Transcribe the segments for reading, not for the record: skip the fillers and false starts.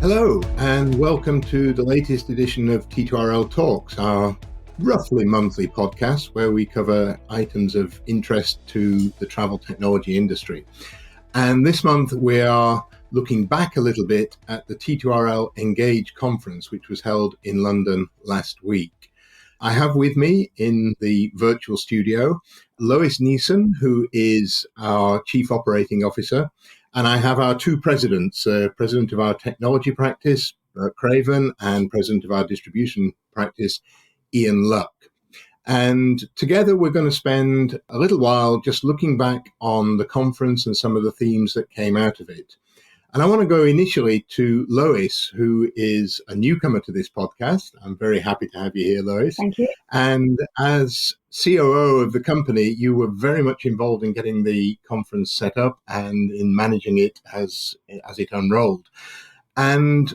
Hello, and welcome to the latest edition of T2RL Talks, our roughly monthly podcast where we cover items of interest to the travel technology industry. And this month we are looking back a little bit at the T2RL Engage conference, which was held in London last week. I have with me in the virtual studio Lois Neeson, who is our Chief Operating Officer, and I have our two presidents, President of our Technology Practice, Bert Craven, and President of our Distribution Practice, Ian Luck. And together we're going to spend a little while just looking back on the conference and some of the themes that came out of it. And I want to go initially to Lois, who is a newcomer to this podcast. I'm very happy to have you here, Lois. Thank you. And as COO of the company, you were very much involved in getting the conference set up and in managing it as it unrolled. And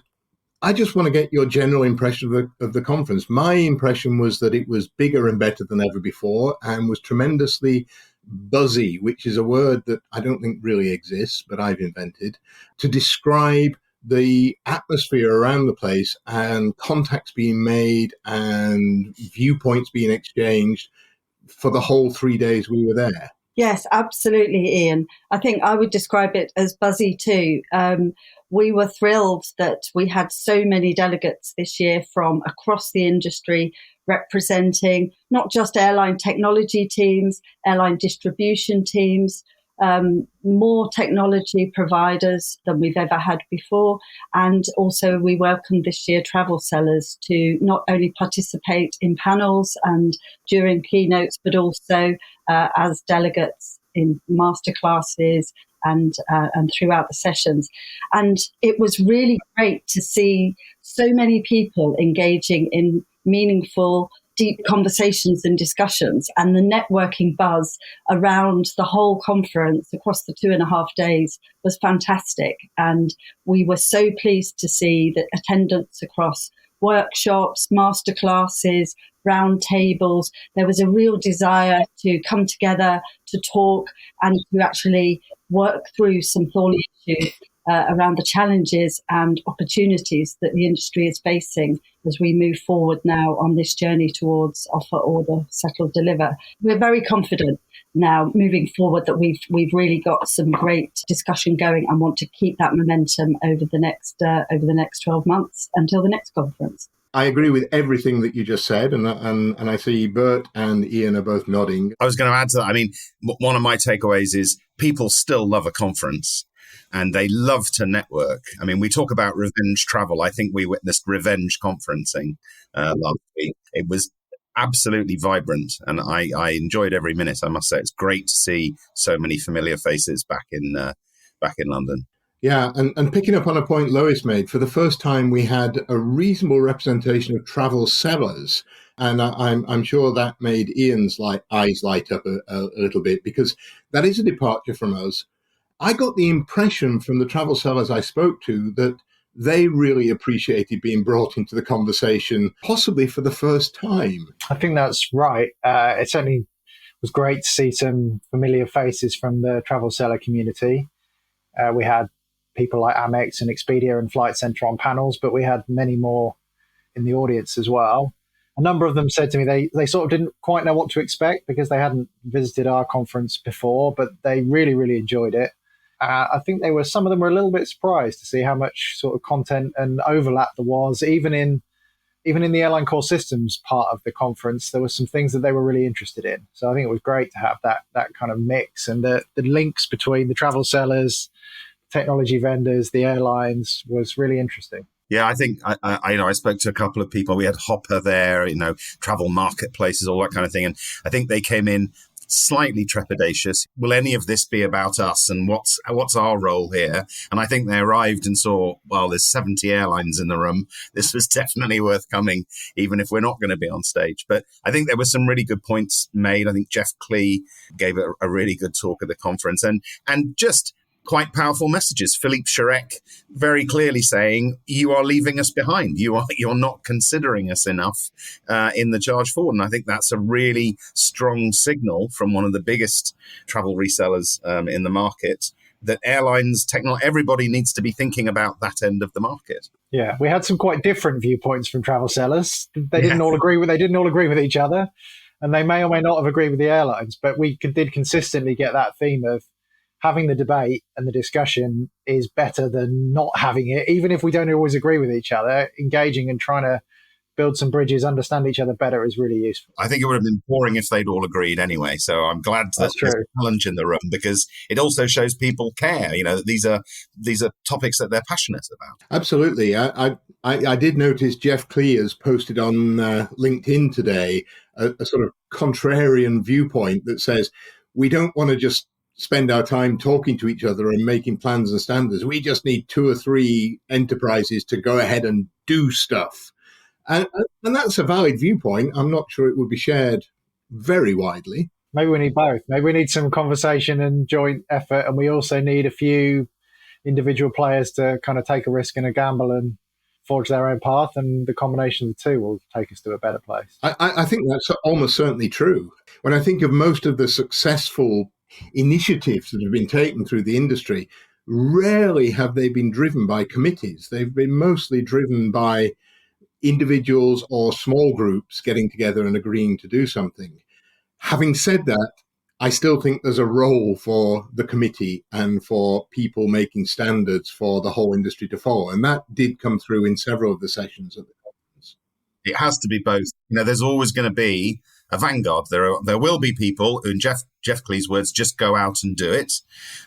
I just want to get your general impression of the conference. My impression was that it was bigger and better than ever before and was tremendously buzzy, which is a word that I don't think really exists, but I've invented, to describe the atmosphere around the place and contacts being made and viewpoints being exchanged for the whole 3 days we were there. Yes, absolutely, Ian. I think I would describe it as buzzy too. We were thrilled that we had so many delegates this year from across the industry representing not just airline technology teams, airline distribution teams, more technology providers than we've ever had before. And also we welcomed this year travel sellers to not only participate in panels and during keynotes, but also as delegates in masterclasses and throughout the sessions. And it was really great to see so many people engaging in meaningful, deep conversations and discussions, and the networking buzz around the whole conference across the 2.5 days was fantastic. And we were so pleased to see that attendance across workshops, masterclasses, round tables, there was a real desire to come together, to talk, and to actually work through some thorny issues around the challenges and opportunities that the industry is facing as we move forward now on this journey towards offer, order, settle, deliver. We're very confident now moving forward that we've really got some great discussion going and want to keep that momentum over the next 12 months until the next conference. I agree with everything that you just said, and I see Bert and Ian are both nodding. I was going to add to that. I mean, one of my takeaways is people still love a conference and they love to network. I mean, we talk about revenge travel. I think we witnessed revenge conferencing last week. It was absolutely vibrant and I enjoyed every minute, I must say. It's great to see so many familiar faces back in London. Yeah, and picking up on a point Lois made, for the first time we had a reasonable representation of travel sellers, and I'm sure that made Ian's eyes light up a little bit, because that is a departure from us. I got the impression from the travel sellers I spoke to that they really appreciated being brought into the conversation, possibly for the first time. I think that's right. It certainly was great to see some familiar faces from the travel seller community. We had people like Amex and Expedia and Flight Centre on panels, but we had many more in the audience as well. A number of them said to me they sort of didn't quite know what to expect because they hadn't visited our conference before, but they really, really enjoyed it. I think some of them were a little bit surprised to see how much sort of content and overlap there was, even in the airline core systems part of the conference. There were some things that they were really interested in. So I think it was great to have that kind of mix, and the links between the travel sellers, technology vendors, the airlines was really interesting. Yeah, I think I spoke to a couple of people. We had Hopper there, travel marketplaces, all that kind of thing. And I think they came in slightly trepidatious. Will any of this be about us? And what's our role here? And I think they arrived and saw, well, there's 70 airlines in the room. This was definitely worth coming, even if we're not going to be on stage. But I think there were some really good points made. I think Jeff Klee gave a really good talk at the conference, and just quite powerful messages. Philippe Charek very clearly saying, you are leaving us behind. You're not considering us enough in the charge forward. And I think that's a really strong signal from one of the biggest travel resellers in the market that airlines, everybody needs to be thinking about that end of the market. Yeah, we had some quite different viewpoints from travel sellers. They didn't all agree with each other, and they may or may not have agreed with the airlines. But we did consistently get that theme of having the debate and the discussion is better than not having it, even if we don't always agree with each other. Engaging and trying to build some bridges, understand each other better is really useful. I think it would have been boring if they'd all agreed anyway. So I'm glad that there's a challenge in the room, because it also shows people care. That these are topics that they're passionate about. Absolutely. I did notice Jeff Clears posted on LinkedIn today a sort of contrarian viewpoint that says we don't want to just spend our time talking to each other and making plans and standards. We just need 2 or 3 enterprises to go ahead and do stuff. And that's a valid viewpoint. I'm not sure it would be shared very widely. Maybe we need both. Maybe we need some conversation and joint effort, and we also need a few individual players to kind of take a risk and a gamble and forge their own path, and the combination of the two will take us to a better place. I think that's almost certainly true. When I think of most of the successful initiatives that have been taken through the industry, rarely have they been driven by committees. They've been mostly driven by individuals or small groups getting together and agreeing to do something. Having said that, I still think there's a role for the committee and for people making standards for the whole industry to follow. And that did come through in several of the sessions at the conference. It has to be both. There's always going to be a vanguard. There will be people who, in Jeff Clee's words, just go out and do it.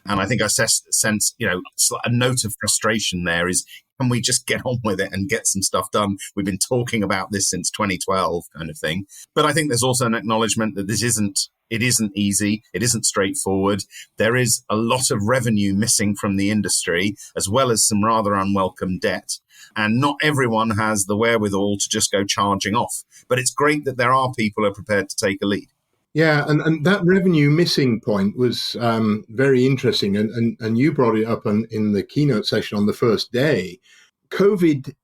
And I think I sense, a note of frustration there is, can we just get on with it and get some stuff done? We've been talking about this since 2012 kind of thing. But I think there's also an acknowledgement that it isn't easy. It isn't straightforward. There is a lot of revenue missing from the industry, as well as some rather unwelcome debt. And not everyone has the wherewithal to just go charging off. But it's great that there are people who are prepared to take a lead. Yeah, and that revenue missing point was very interesting. And you brought it up in the keynote session on the first day. COVID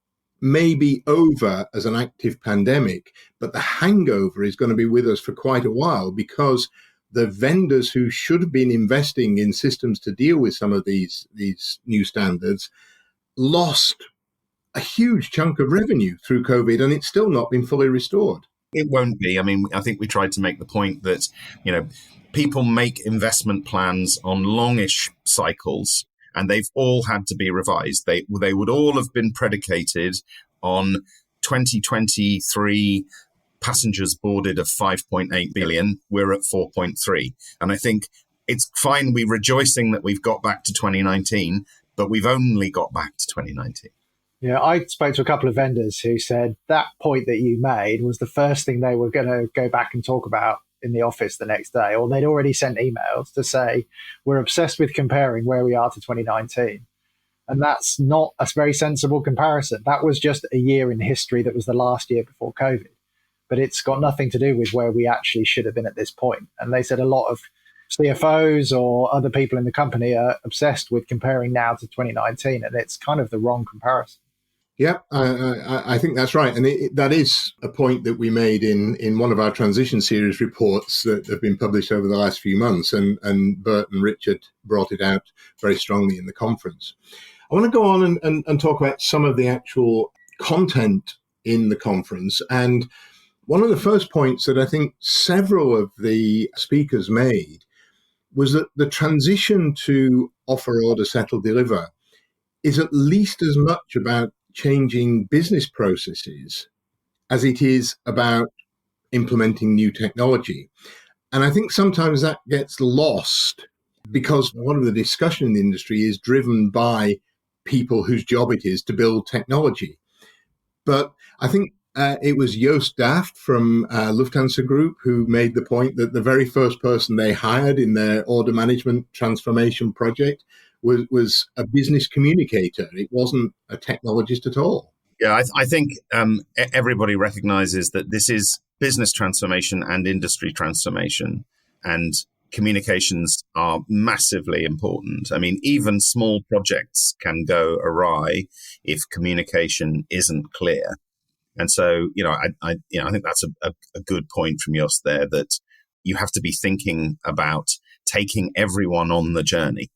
may be over as an active pandemic, but the hangover is going to be with us for quite a while, because the vendors who should have been investing in systems to deal with some of these new standards lost a huge chunk of revenue through COVID, and it's still not been fully restored. It won't be. I think we tried to make the point that, people make investment plans on longish cycles, and they've all had to be revised. They would all have been predicated on 2023 passengers boarded of 5.8 billion. We're at 4.3. And I think it's fine. We're rejoicing that we've got back to 2019, but we've only got back to 2019. Yeah, I spoke to a couple of vendors who said that point that you made was the first thing they were going to go back and talk about in the office the next day, or they'd already sent emails to say, we're obsessed with comparing where we are to 2019. And that's not a very sensible comparison. That was just a year in history that was the last year before COVID. But it's got nothing to do with where we actually should have been at this point. And they said a lot of CFOs or other people in the company are obsessed with comparing now to 2019, and it's kind of the wrong comparison. Yeah, I think that's right. And that is a point that we made in one of our transition series reports that have been published over the last few months. And Bert and Richard brought it out very strongly in the conference. I want to go on and talk about some of the actual content in the conference. And one of the first points that I think several of the speakers made was that the transition to offer, order, settle, deliver is at least as much about changing business processes as it is about implementing new technology. And I think sometimes that gets lost because a lot of the discussion in the industry is driven by people whose job it is to build technology. But I think it was Joost Daft from Lufthansa Group who made the point that the very first person they hired in their order management transformation project was a business communicator. It wasn't a technologist at all. Yeah, I think everybody recognizes that this is business transformation and industry transformation, and communications are massively important. Even small projects can go awry if communication isn't clear. And so, I think that's a good point from Joost there, that you have to be thinking about taking everyone on the journey.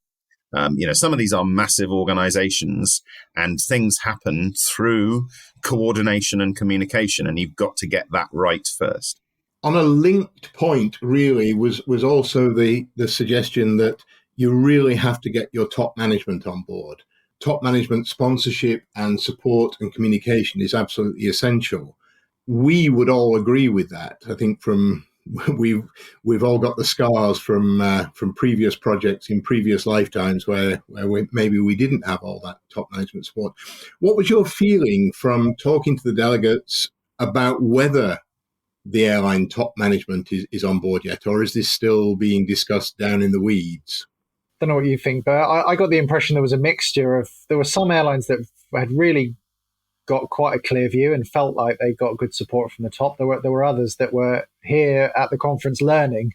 Some of these are massive organizations, and things happen through coordination and communication, and you've got to get that right first. On a linked point, really, was also the suggestion that you really have to get your top management on board. Top management sponsorship and support and communication is absolutely essential. We would all agree with that. I think we've all got the scars from previous projects in previous lifetimes where maybe we didn't have all that top management support. What was your feeling from talking to the delegates about whether the airline top management is on board yet, or is this still being discussed down in the weeds? Don't know what you think, but I got the impression there was a mixture of, there were some airlines that had really got quite a clear view and felt like they got good support from the top. There were others that were here at the conference learning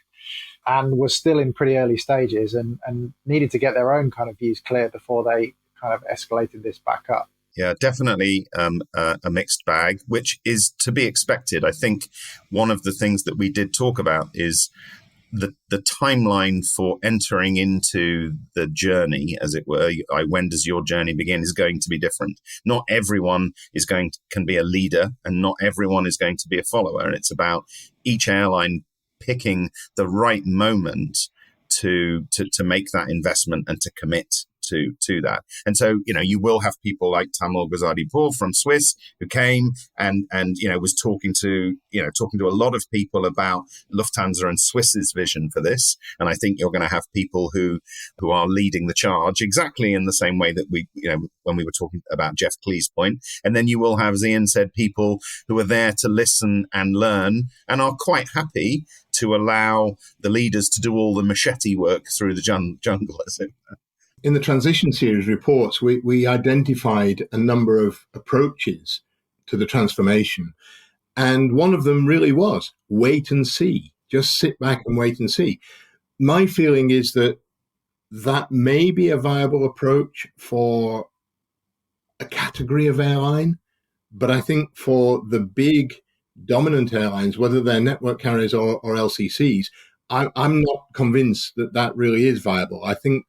and were still in pretty early stages and needed to get their own kind of views clear before they kind of escalated this back up. Yeah, definitely a mixed bag, which is to be expected. I think one of the things that we did talk about is the timeline for entering into the journey, as it were. When does your journey begin? Is going to be different. Not everyone can be a leader, and not everyone is going to be a follower. And it's about each airline picking the right moment to make that investment and to commit to that. And so, you will have people like Tamer Ghazadeh-Pour from Swiss who came and was talking to a lot of people about Lufthansa and Swiss's vision for this. And I think you're going to have people who are leading the charge exactly in the same way that when we were talking about Jeff Clee's point. And then you will have, as Ian said, people who are there to listen and learn and are quite happy to allow the leaders to do all the machete work through the jungle, as it were. In the transition series reports, we identified a number of approaches to the transformation. And one of them really was wait and see. Just sit back and wait and see. My feeling is that may be a viable approach for a category of airline. But I think for the big dominant airlines, whether they're network carriers or LCCs, I'm not convinced that really is viable. I think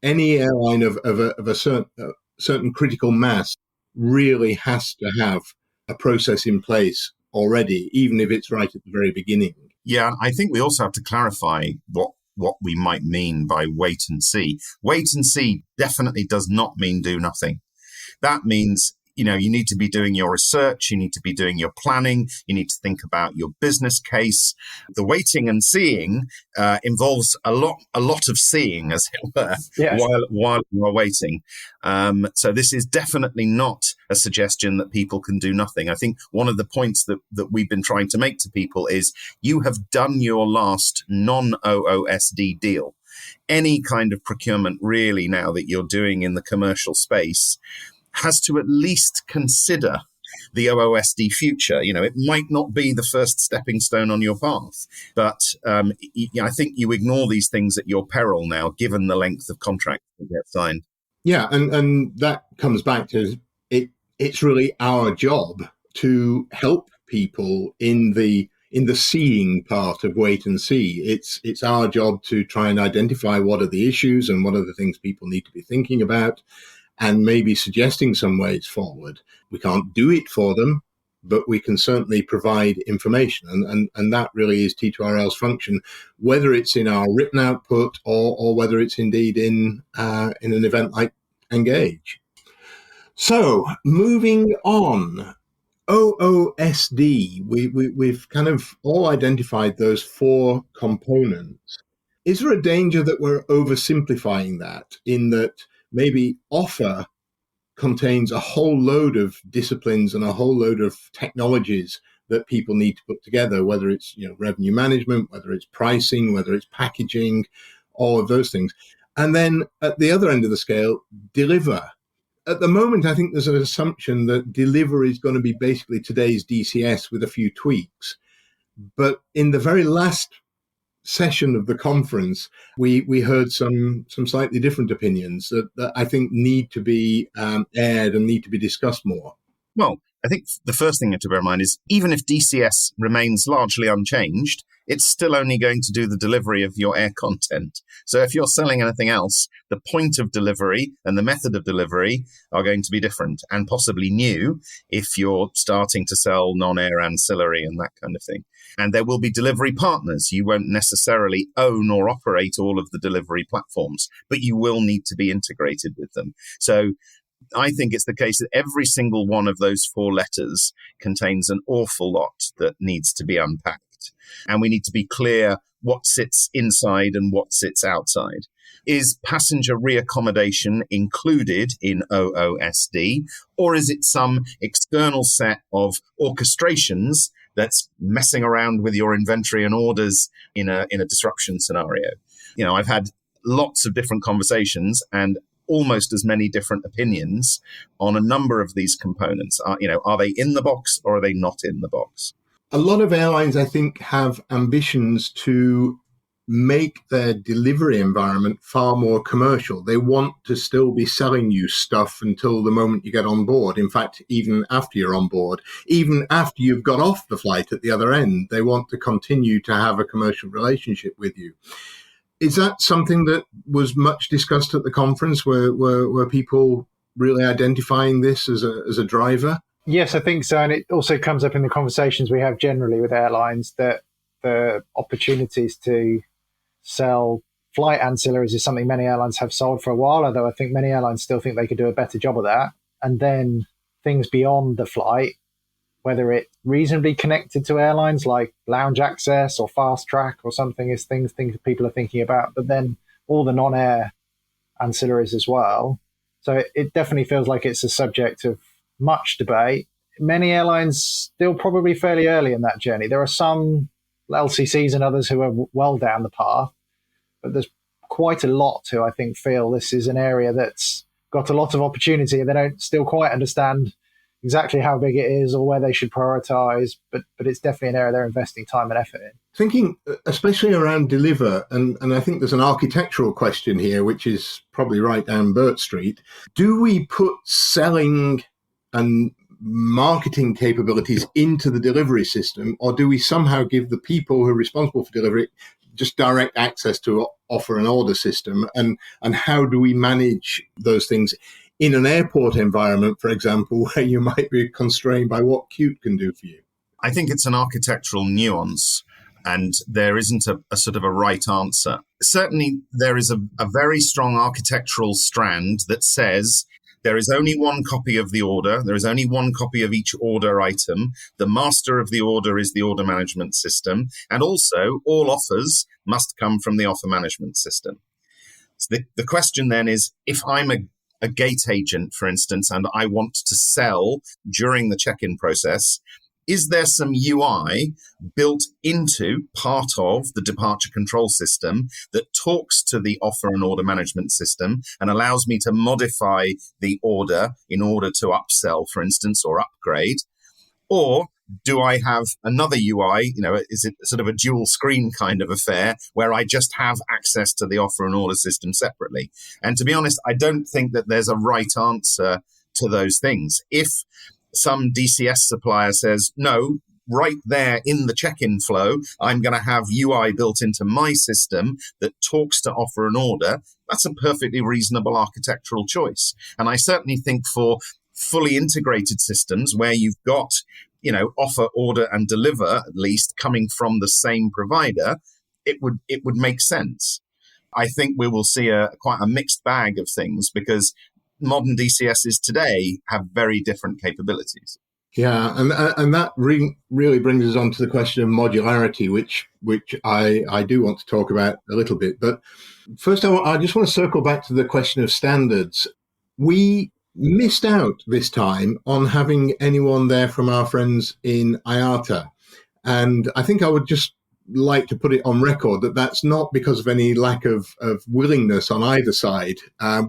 any airline of a certain critical mass really has to have a process in place already, even if it's right at the very beginning. Yeah, I think we also have to clarify what we might mean by wait and see. Wait and see definitely does not mean do nothing. That means you need to be doing your research, you need to be doing your planning, you need to think about your business case. The waiting and seeing involves a lot of seeing, as it were, yes, while you are waiting. So this is definitely not a suggestion that people can do nothing. I think one of the points that we've been trying to make to people is you have done your last non-OOSD deal. Any kind of procurement really now that you're doing in the commercial space has to at least consider the OOSD future. It might not be the first stepping stone on your path, but I think you ignore these things at your peril now, given the length of contract that get signed. Yeah, and that comes back to it. It's really our job to help people in the seeing part of wait and see. It's our job to try and identify what are the issues and what are the things people need to be thinking about, and maybe suggesting some ways forward. We can't do it for them, but we can certainly provide information. And that really is T2RL's function, whether it's in our written output or whether it's indeed in an event like Engage. So moving on, OOSD, we've kind of all identified those four components. Is there a danger that we're oversimplifying that, in that maybe offer contains a whole load of disciplines and a whole load of technologies that people need to put together, whether it's revenue management, whether it's pricing, whether it's packaging, all of those things. And then at the other end of the scale, deliver. At the moment, I think there's an assumption that deliver is going to be basically today's DCS with a few tweaks. But in the very last session of the conference, we heard some slightly different opinions that I think need to be aired and need to be discussed more. Well, I think the first thing you have to bear in mind is even if DCS remains largely unchanged, it's still only going to do the delivery of your air content. So if you're selling anything else, the point of delivery and the method of delivery are going to be different and possibly new if you're starting to sell non-air ancillary and that kind of thing. And there will be delivery partners. You won't necessarily own or operate all of the delivery platforms, but you will need to be integrated with them. So I think it's the case that every single one of those 4 letters contains an awful lot that needs to be unpacked. And we need to be clear what sits inside and what sits outside. Is passenger reaccommodation included in OOSD, or is it some external set of orchestrations that's messing around with your inventory and orders in a disruption scenario? You know, I've had lots of different conversations and almost as many different opinions on a number of these components. Are they in the box or are they not in the box? A lot of airlines, I think, have ambitions to make their delivery environment far more commercial. They want to still be selling you stuff until the moment you get on board. In fact, even after you're on board, even after you've got off the flight at the other end, they want to continue to have a commercial relationship with you. Is that something that was much discussed at the conference? Were people really identifying this as a driver? Yes, I think so. And it also comes up in the conversations we have generally with airlines that the opportunities to sell flight ancillaries is something many airlines have sold for a while, although I think many airlines still think they could do a better job of that. And then things beyond the flight, whether it's reasonably connected to airlines like lounge access or fast track or something, is things people are thinking about. But then all the non-air ancillaries as well. So it definitely feels like it's a subject of much debate. Many airlines still probably fairly early in that journey. There are some LCCs and others who are well down the path, but there's quite a lot who I think feel this is an area that's got a lot of opportunity and they don't still quite understand exactly how big it is or where they should prioritize, but it's definitely an area they're investing time and effort in. Thinking especially around deliver, and I think there's an architectural question here, which is probably right down Burt Street. Do we put selling and marketing capabilities into the delivery system, or do we somehow give the people who are responsible for delivery just direct access to offer and order system? And how do we manage those things in an airport environment, for example, where you might be constrained by what Qt can do for you? I think it's an architectural nuance, and there isn't a sort of a right answer. Certainly, there is a very strong architectural strand that says there is only one copy of the order. There is only one copy of each order item. The master of the order is the order management system. And also, all offers must come from the offer management system. So the question then is, if I'm a gate agent, for instance, and I want to sell during the check-in process, is there some UI built into part of the departure control system that talks to the offer and order management system and allows me to modify the order in order to upsell, for instance, or upgrade? Or do I have another UI? Is it sort of a dual screen kind of affair where I just have access to the offer and order system separately? And to be honest, I don't think that there's a right answer to those things. If some DCS supplier says, no, right there in the check-in flow, I'm going to have UI built into my system that talks to offer and order, that's a perfectly reasonable architectural choice. And I certainly think for fully integrated systems where you've got, offer, order, and deliver, at least, coming from the same provider, it would make sense. I think we will see quite a mixed bag of things because modern DCSs today have very different capabilities. Yeah, and that really brings us on to the question of modularity, which I do want to talk about a little bit. But first, I just want to circle back to the question of standards. We missed out this time on having anyone there from our friends in IATA. And I think I would just like to put it on record that that's not because of any lack of willingness on either side.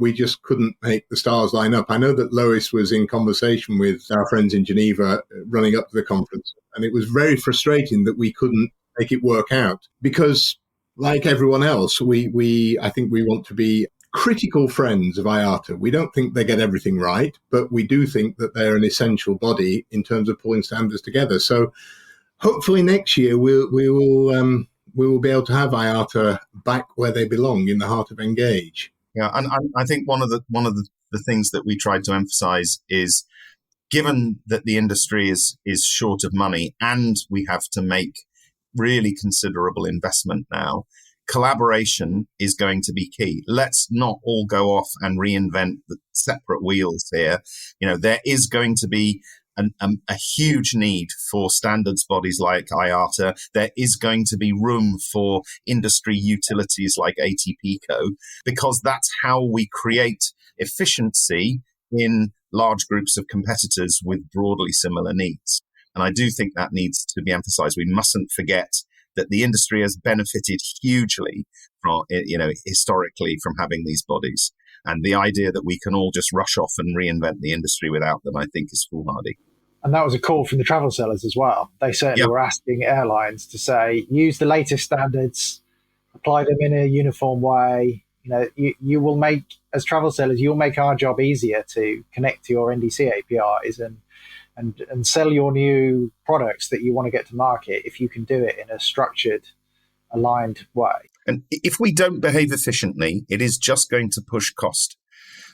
We just couldn't make the stars line up. I know that Lois was in conversation with our friends in Geneva running up to the conference, and it was very frustrating that we couldn't make it work out because, like everyone else, I think we want to be critical friends of IATA. We don't think they get everything right, but we do think that they're an essential body in terms of pulling standards together. So hopefully next year we will be able to have IATA back where they belong, in the heart of Engage. Yeah, and I think one of the things that we tried to emphasize is, given that the industry is short of money and we have to make really considerable investment now, collaboration is going to be key. Let's not all go off and reinvent the separate wheels here. There is going to be a huge need for standards bodies like IATA. There is going to be room for industry utilities like ATPCO, because that's how we create efficiency in large groups of competitors with broadly similar needs. And I do think that needs to be emphasized. We mustn't forget that the industry has benefited hugely from, historically, from having these bodies. And the idea that we can all just rush off and reinvent the industry without them, I think, is foolhardy. And that was a call from the travel sellers as well. They certainly were asking airlines to say, use the latest standards, apply them in a uniform way. You will make, as travel sellers, you'll make our job easier to connect to your NDC APIs and sell your new products that you want to get to market if you can do it in a structured, aligned way. And if we don't behave efficiently, it is just going to push cost.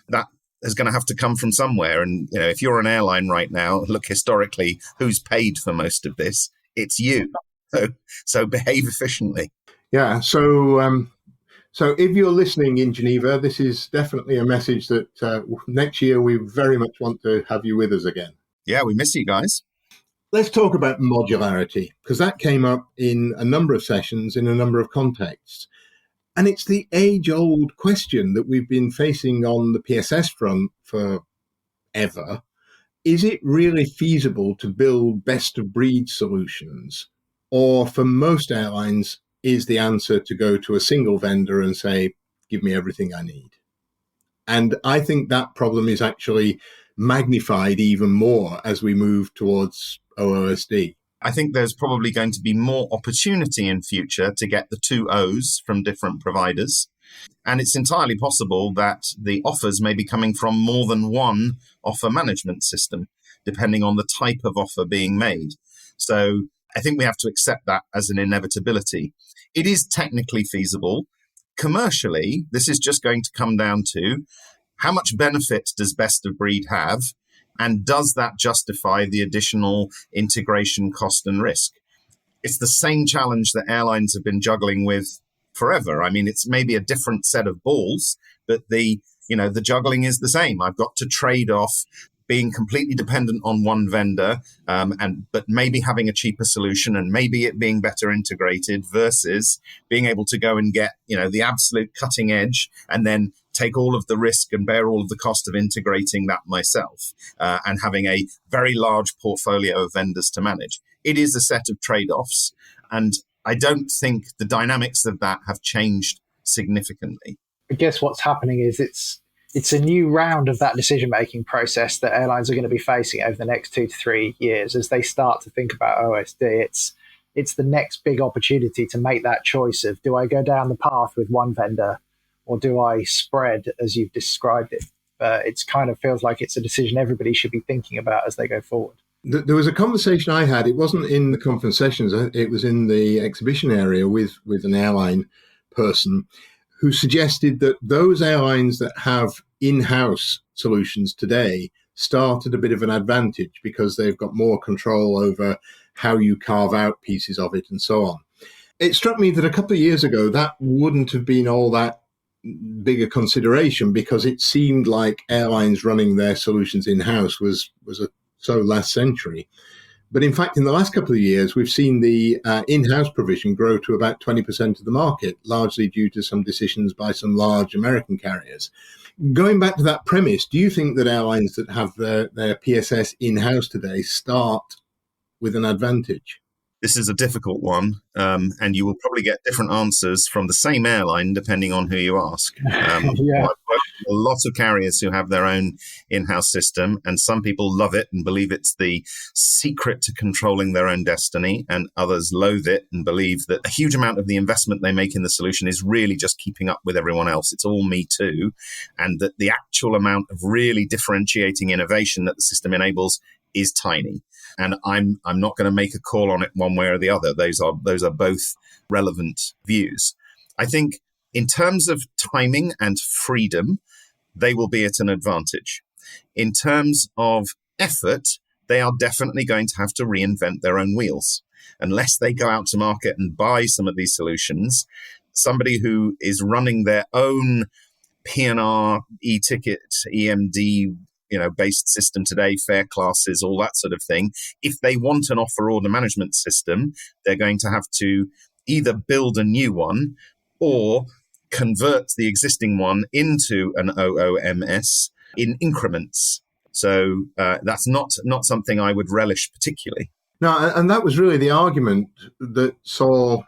That is going to have to come from somewhere. And, if you're an airline right now, look historically, who's paid for most of this? It's you. So behave efficiently. Yeah. So if you're listening in Geneva, this is definitely a message that next year we very much want to have you with us again. Yeah, we miss you guys. Let's talk about modularity, because that came up in a number of sessions in a number of contexts. And it's the age-old question that we've been facing on the PSS front forever. Is it really feasible to build best-of-breed solutions? Or for most airlines, is the answer to go to a single vendor and say, give me everything I need? And I think that problem is actually magnified even more as we move towards OOSD. I think there's probably going to be more opportunity in future to get the two O's from different providers. And it's entirely possible that the offers may be coming from more than one offer management system, depending on the type of offer being made. So I think we have to accept that as an inevitability. It is technically feasible. Commercially, this is just going to come down to how much benefit does best of breed have? And does that justify the additional integration cost and risk? It's the same challenge that airlines have been juggling with forever. I mean, it's maybe a different set of balls, but the juggling is the same. I've got to trade off being completely dependent on one vendor, but maybe having a cheaper solution and maybe it being better integrated versus being able to go and get, the absolute cutting edge and then take all of the risk and bear all of the cost of integrating that myself and having a very large portfolio of vendors to manage. It is a set of trade-offs, and I don't think the dynamics of that have changed significantly. I guess what's happening is it's a new round of that decision-making process that airlines are going to be facing over the next 2 to 3 years as they start to think about OSD. It's the next big opportunity to make that choice of, do I go down the path with one vendor or do I spread as you've described it? It's kind of feels like it's a decision everybody should be thinking about as they go forward. There was a conversation I had. It wasn't in the conference sessions. It was in the exhibition area with an airline person who suggested that those airlines that have in-house solutions today start at a bit of an advantage because they've got more control over how you carve out pieces of it and so on. It struck me that a couple of years ago, that wouldn't have been all that big a consideration because it seemed like airlines running their solutions in-house was so last century. But in fact, in the last couple of years, we've seen the in-house provision grow to about 20% of the market, largely due to some decisions by some large American carriers. Going back to that premise, do you think that airlines that have their PSS in-house today start with an advantage? This is a difficult one, and you will probably get different answers from the same airline depending on who you ask. Yeah. I've worked with a lot of carriers who have their own in-house system, and some people love it and believe it's the secret to controlling their own destiny, and others loathe it and believe that a huge amount of the investment they make in the solution is really just keeping up with everyone else. It's all me too, and that the actual amount of really differentiating innovation that the system enables is tiny. And I'm not going to make a call on it one way or the other. Those are both relevant views. I think in terms of timing and freedom, they will be at an advantage. In terms of effort, they are definitely going to have to reinvent their own wheels. Unless they go out to market and buy some of these solutions, somebody who is running their own P&R, e-ticket, EMD, based system today, fare classes, all that sort of thing. If they want an offer order management system, they're going to have to either build a new one or convert the existing one into an OOMS in increments. So that's not something I would relish particularly. No, and that was really the argument that saw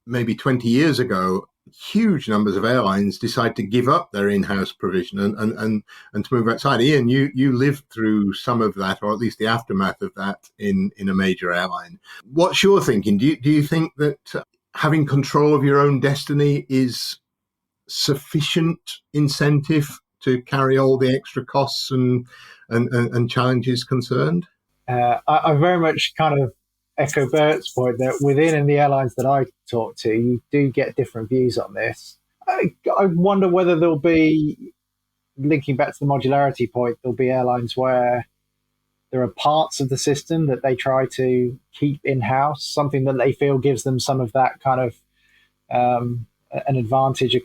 maybe 20 years ago huge numbers of airlines decide to give up their in-house provision and to move outside. Ian, you lived through some of that, or at least the aftermath of that in a major airline. What's your thinking? Do you think that having control of your own destiny is sufficient incentive to carry all the extra costs and challenges concerned? I very much kind of echo Bert's point that within the airlines that I talk to, you do get different views on this. I wonder whether there'll be, linking back to the modularity point, there'll be airlines where there are parts of the system that they try to keep in-house, something that they feel gives them some of that kind of an advantage, a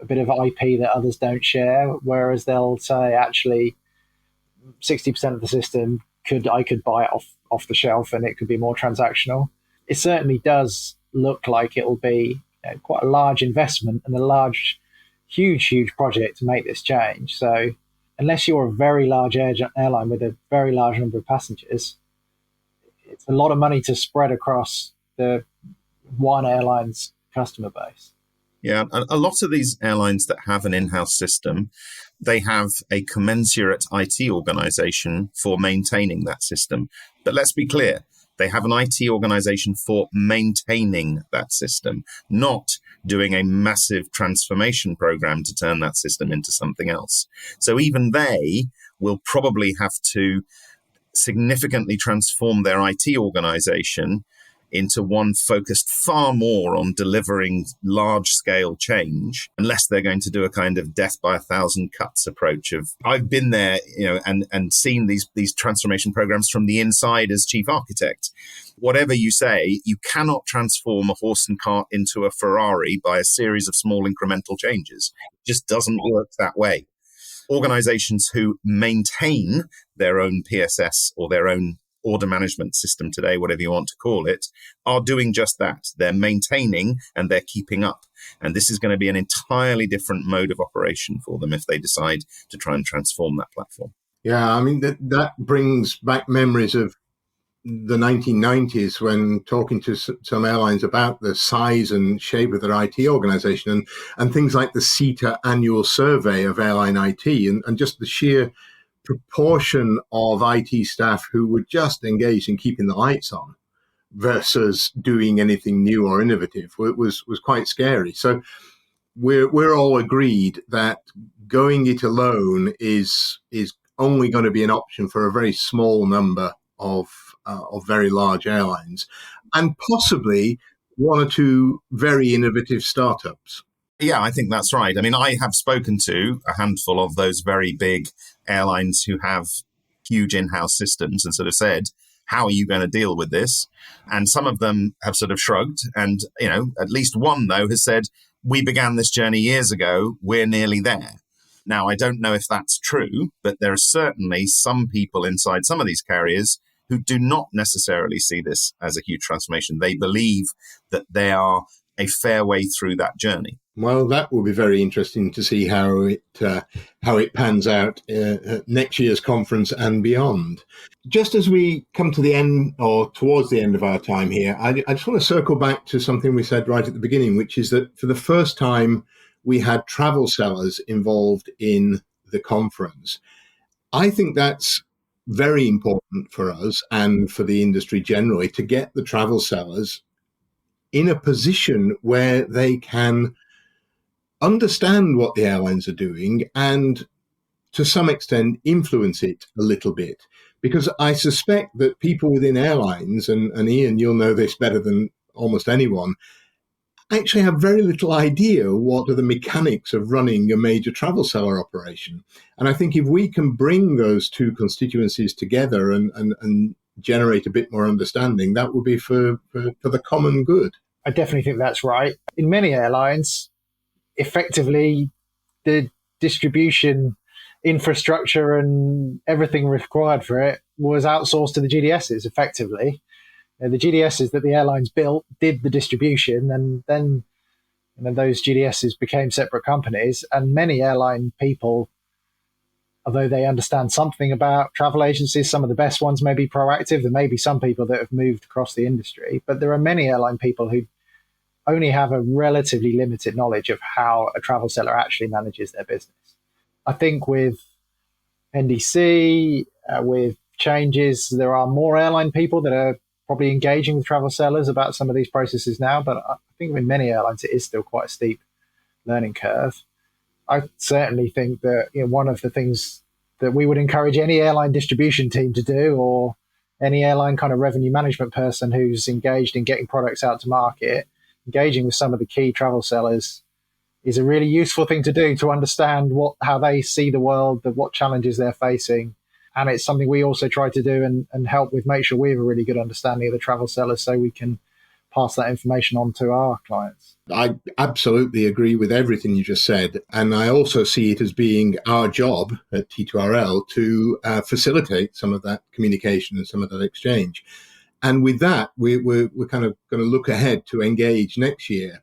bit of IP that others don't share, whereas they'll say, actually, 60% of the system I could buy it off the shelf and it could be more transactional. It certainly does look like it will be quite a large investment and a huge project to make this change. So unless you're a very large airline with a very large number of passengers, it's a lot of money to spread across the one airline's customer base. Yeah, a lot of these airlines that have an in-house system, they have a commensurate IT organization for maintaining that system. But let's be clear, they have an IT organization for maintaining that system, not doing a massive transformation program to turn that system into something else. So even they will probably have to significantly transform their IT organization into one focused far more on delivering large-scale change, unless they're going to do a kind of death by 1,000 cuts approach of, I've been there, and seen these transformation programs from the inside as chief architect. Whatever you say, you cannot transform a horse and cart into a Ferrari by a series of small incremental changes. It just doesn't work that way. Organizations who maintain their own PSS or their own order management system today, whatever you want to call it, are doing just that. They're maintaining and they're keeping up. And this is going to be an entirely different mode of operation for them if they decide to try and transform that platform. Yeah, I mean, that brings back memories of the 1990s when talking to some airlines about the size and shape of their IT organization and things like the CETA annual survey of airline IT and just the sheer proportion of IT staff who were just engaged in keeping the lights on versus doing anything new or innovative was quite scary. So we're all agreed that going it alone is only going to be an option for a very small number of very large airlines and possibly one or two very innovative startups. Yeah, I think that's right. I mean, I have spoken to a handful of those very big airlines who have huge in-house systems and sort of said, how are you going to deal with this? And some of them have sort of shrugged. And, at least one, though, has said, we began this journey years ago. We're nearly there. Now, I don't know if that's true, but there are certainly some people inside some of these carriers who do not necessarily see this as a huge transformation. They believe that they are a fair way through that journey. Well, that will be very interesting to see how it pans out at next year's conference and beyond. Just as we come to the end or towards the end of our time here, I just want to circle back to something we said right at the beginning, which is that for the first time, we had travel sellers involved in the conference. I think that's very important for us and for the industry generally to get the travel sellers in a position where they can understand what the airlines are doing and to some extent influence it a little bit. Because I suspect that people within airlines, and Ian, you'll know this better than almost anyone, actually have very little idea what are the mechanics of running a major travel seller operation. And I think if we can bring those two constituencies together and generate a bit more understanding, that would be for the common good. I definitely think that's right. In many airlines, effectively, the distribution infrastructure and everything required for it was outsourced to the GDSs, effectively. The GDSs that the airlines built did the distribution, and then those GDSs became separate companies. And many airline people, although they understand something about travel agencies, some of the best ones may be proactive. There may be some people that have moved across the industry, but there are many airline people who only have a relatively limited knowledge of how a travel seller actually manages their business. I think with NDC, with changes, there are more airline people that are probably engaging with travel sellers about some of these processes now, but I think in many airlines it is still quite a steep learning curve. I certainly think that one of the things that we would encourage any airline distribution team to do, or any airline kind of revenue management person who's engaged in getting products out to market, engaging with some of the key travel sellers is a really useful thing to do to understand how they see the world, what challenges they're facing. And it's something we also try to do and help with, make sure we have a really good understanding of the travel sellers so we can pass that information on to our clients. I absolutely agree with everything you just said. And I also see it as being our job at T2RL to facilitate some of that communication and some of that exchange. And with that, we're kind of going to look ahead to Engage next year.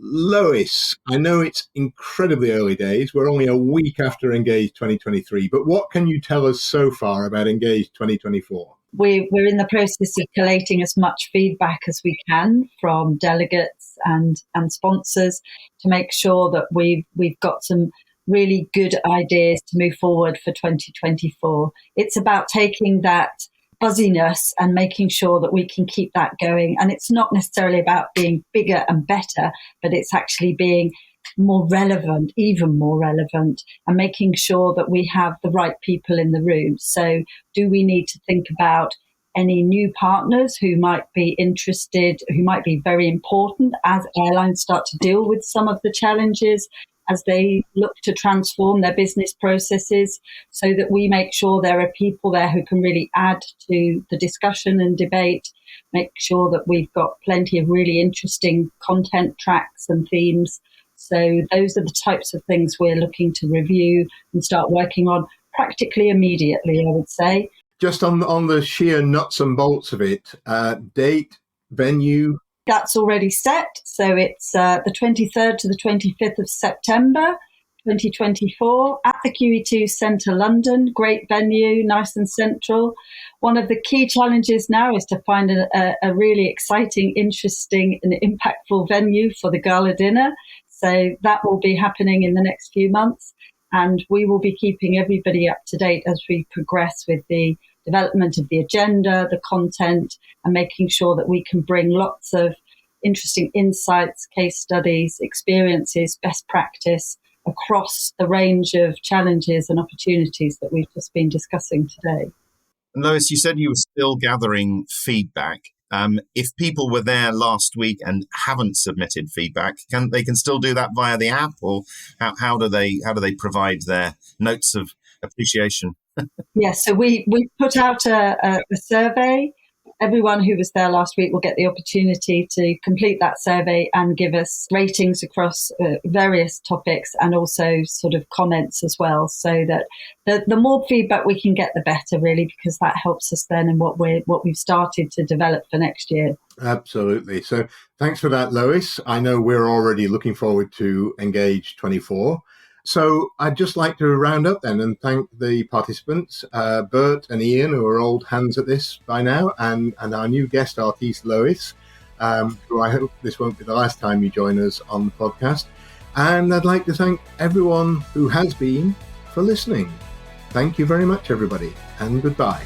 Lois, I know it's incredibly early days. We're only a week after Engage 2023, but what can you tell us so far about Engage 2024? We're in the process of collating as much feedback as we can from delegates and sponsors to make sure that we've got some really good ideas to move forward for 2024. It's about taking that buzziness and making sure that we can keep that going. And it's not necessarily about being bigger and better, but it's actually being more relevant, even more relevant, and making sure that we have the right people in the room. So do we need to think about any new partners who might be interested, who might be very important as airlines start to deal with some of the challenges as they look to transform their business processes, so that we make sure there are people there who can really add to the discussion and debate, make sure that we've got plenty of really interesting content tracks and themes. So those are the types of things we're looking to review and start working on practically immediately, I would say. Just on the sheer nuts and bolts of it, date, venue? That's already set. So it's the 23rd to the 25th of September, 2024 at the QE2 Centre, London. Great venue, nice and central. One of the key challenges now is to find a really exciting, interesting and impactful venue for the gala dinner. So that will be happening in the next few months. And we will be keeping everybody up to date as we progress with the development of the agenda, the content, and making sure that we can bring lots of interesting insights, case studies, experiences, best practice across the range of challenges and opportunities that we've just been discussing today. Lois, you said you were still gathering feedback. If people were there last week and haven't submitted feedback, they can still do that via the app, or how do they provide their notes of appreciation? Yes, so we put out a survey. Everyone who was there last week will get the opportunity to complete that survey and give us ratings across various topics, and also sort of comments as well, so that the more feedback we can get, the better, really, because that helps us then in what we've started to develop for next year. Absolutely. So thanks for that, Lois. I know we're already looking forward to Engage 24. So I'd just like to round up then and thank the participants, Bert and Ian, who are old hands at this by now, and our new guest artist, Lois, who I hope this won't be the last time you join us on the podcast. And I'd like to thank everyone who has been for listening. Thank you very much, everybody, and goodbye.